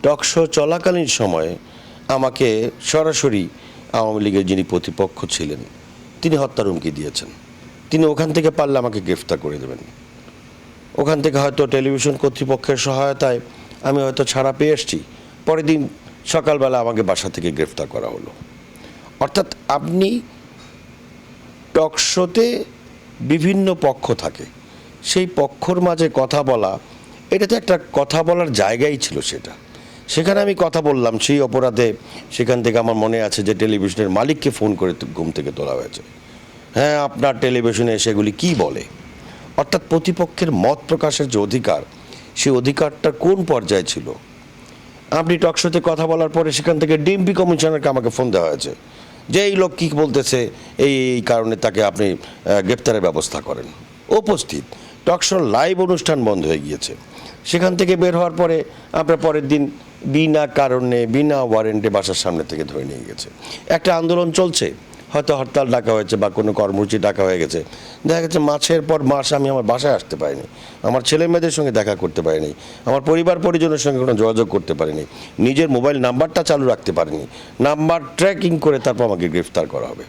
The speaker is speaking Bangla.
টক শো চলাকালীন সময়ে আমাকে সরাসরি আওয়ামী লীগের যিনি প্রতিপক্ষ ছিলেন তিনি হত্যার হুমকি দিয়েছেন। তিনি ওখান থেকে পারলে আমাকে গ্রেফতার করে দেবেন। ওখান থেকে হয়তো টেলিভিশন কর্তৃপক্ষের সহায়তায় আমি হয়তো ছাড়া পেয়ে এসছি, পরের দিন সকালবেলা আমাকে বাসা থেকে গ্রেফতার করা হলো। অর্থাৎ আপনি টক শোতে বিভিন্ন পক্ষ থাকে, সেই পক্ষর মাঝে কথা বলা, এটা তো একটা কথা বলার জায়গাই ছিল। সেখানে আমি কথা বললাম, সেই অপরাধে সেখান থেকে আমার মনে আছে যে টেলিভিশনের মালিককে ফোন করে ঘুম থেকে তোলা হয়েছে। হ্যাঁ, আপনার টেলিভিশনে সেগুলি কি বলে? অর্থাৎ প্রতিপক্ষের মত প্রকাশের যে অধিকার, সেই অধিকারটা কোন পর্যায়ে ছিল? আপনি টকশোতে কথা বলার পরে সেখান থেকে ডিএমপি কমিশনারকে আমাকে ফোন দেওয়া হয়েছে যে এই লোক কী বলতেছে, এই কারণে তাকে আপনি গ্রেপ্তারের ব্যবস্থা করেন। উপস্থিত টকশোর লাইভ অনুষ্ঠান বন্ধ হয়ে গিয়েছে। সেখান থেকে বের হওয়ার পরে আপনার পরের দিন বিনা কারণে বিনা ওয়ারেন্টে বাসার সামনে থেকে ধরে নিয়ে গেছে। একটা আন্দোলন চলছে, হয়তো হরতাল ডাকা হয়েছে বা কোনো কর্মসূচি ডাকা হয়ে গেছে, দেখা গেছে মাসের পর মাস আমি আমার বাসায় আসতে পারিনি, আমার ছেলে মেয়েদের সঙ্গে দেখা করতে পারিনি, আমার পরিবার পরিজনের সঙ্গে কোনো যোগাযোগ করতে পারিনি, নিজের মোবাইল নাম্বারটা চালু রাখতে পারিনি। নাম্বার ট্র্যাকিং করে তারপর আমাকে গ্রেফতার করা হবে।